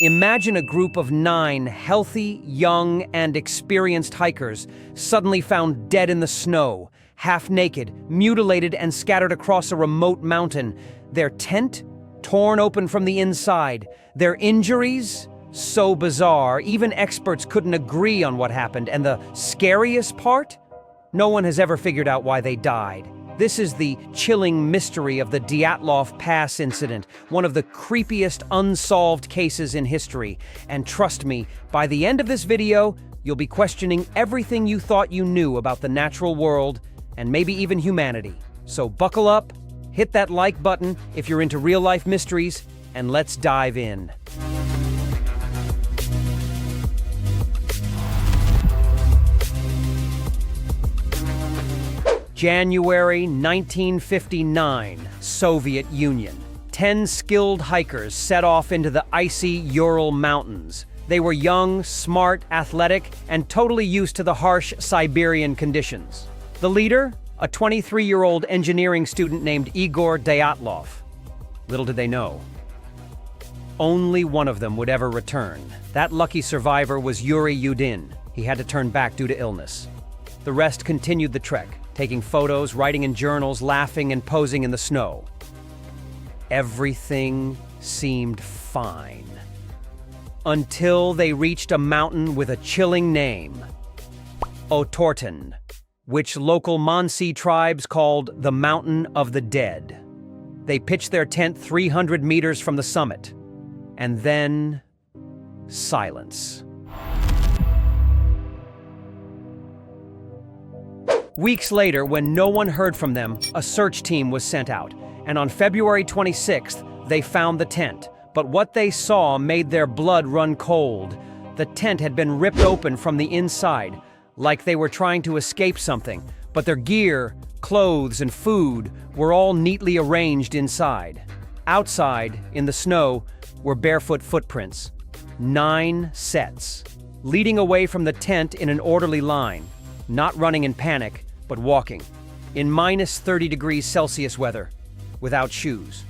Imagine a group of 9 healthy, young, and experienced hikers suddenly found dead in the snow, half naked, mutilated, and scattered across a remote mountain. Their tent torn open from the inside. Their injuries so bizarre, even experts couldn't agree on what happened. And the scariest part? No one has ever figured out why they died. This is the chilling mystery of the Dyatlov Pass Incident, one of the creepiest unsolved cases in history. And trust me, by the end of this video, you'll be questioning everything you thought you knew about the natural world and maybe even humanity. So buckle up, hit that like button if you're into real-life mysteries, and let's dive in. January 1959, Soviet Union. 10 skilled hikers set off into the icy Ural Mountains. They were young, smart, athletic, and totally used to the harsh Siberian conditions. The leader? A 23-year-old engineering student named Igor Dyatlov. Little did they know, only one of them would ever return. That lucky survivor was Yuri Yudin. He had to turn back due to illness. The rest continued the trek, taking photos, writing in journals, laughing and posing in the snow. Everything seemed fine. Until they reached a mountain with a chilling name, Otorten, which local Mansi tribes called the Mountain of the Dead. They pitched their tent 300 meters from the summit. And then, silence. Weeks later, when no one heard from them, a search team was sent out, and on February 26th, they found the tent. But what they saw made their blood run cold. The tent had been ripped open from the inside, like they were trying to escape something, but their gear, clothes, and food were all neatly arranged inside. Outside, in the snow, were barefoot footprints. 9 sets, leading away from the tent in an orderly line. Not running in panic, but walking, in minus 30 degrees Celsius weather, without shoes.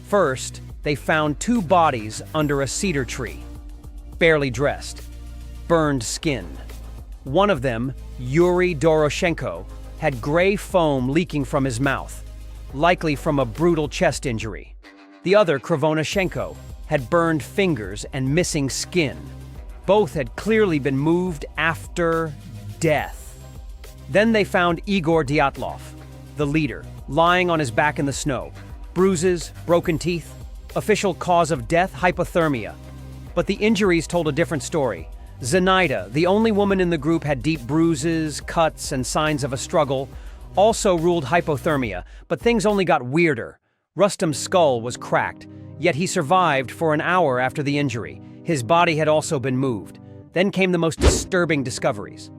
First, they found 2 bodies under a cedar tree, barely dressed, burned skin. One of them, Yuri Doroshenko, had gray foam leaking from his mouth, likely from a brutal chest injury. The other, Krivonashenko, had burned fingers and missing skin. Both had clearly been moved after death. Then they found Igor Dyatlov, the leader, lying on his back in the snow. Bruises, broken teeth. Official cause of death, hypothermia. But the injuries told a different story. Zenaida, the only woman in the group, had deep bruises, cuts, and signs of a struggle. Also ruled hypothermia, but things only got weirder. Rustam's skull was cracked, yet he survived for an hour after the injury. His body had also been moved. Then came the most disturbing discoveries.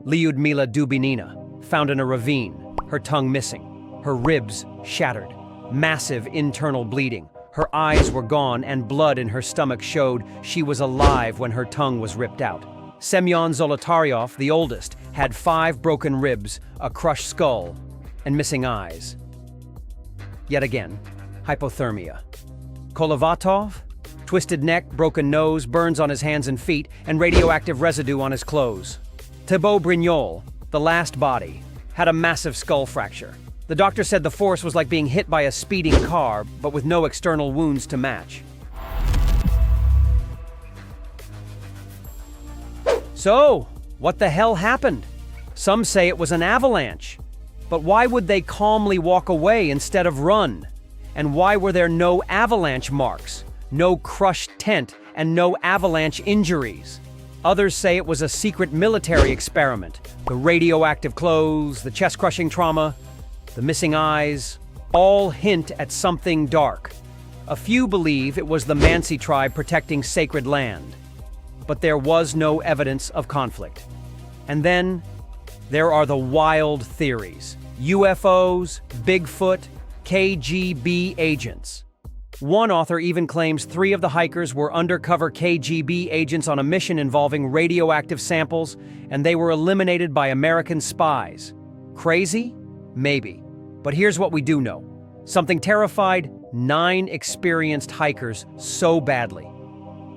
Lyudmila Dubinina, found in a ravine, her tongue missing, her ribs shattered, massive internal bleeding. Her eyes were gone and blood in her stomach showed she was alive when her tongue was ripped out. Semyon Zolotaryov, the oldest, had 5 broken ribs, a crushed skull, and missing eyes. Yet again, hypothermia. Kolovatov, twisted neck, broken nose, burns on his hands and feet, and radioactive residue on his clothes. Thibaut Brignol, the last body, had a massive skull fracture. The doctor said the force was like being hit by a speeding car, but with no external wounds to match. So, what the hell happened? Some say it was an avalanche. But why would they calmly walk away instead of run? And why were there no avalanche marks, no crushed tent, and no avalanche injuries? Others say it was a secret military experiment. The radioactive clothes, the chest-crushing trauma, the missing eyes, all hint at something dark. A few believe it was the Mansi tribe protecting sacred land. But there was no evidence of conflict. And then, there are the wild theories. UFOs, Bigfoot, KGB agents. One author even claims 3 of the hikers were undercover KGB agents on a mission involving radioactive samples, and they were eliminated by American spies. Crazy? Maybe. But here's what we do know. Something terrified 9 experienced hikers so badly.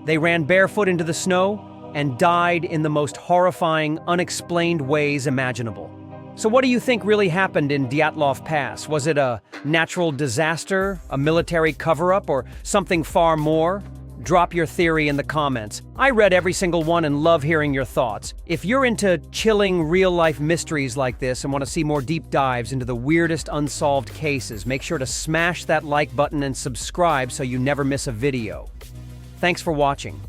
They ran barefoot into the snow and died in the most horrifying, unexplained ways imaginable. So what do you think really happened in Dyatlov Pass? Was it a natural disaster, a military cover-up, or something far more? Drop your theory in the comments. I read every single one and love hearing your thoughts. If you're into chilling real-life mysteries like this and want to see more deep dives into the weirdest unsolved cases, make sure to smash that like button and subscribe so you never miss a video. Thanks for watching.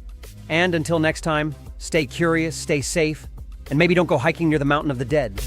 And until next time, stay curious, stay safe, and maybe don't go hiking near the Mountain of the Dead.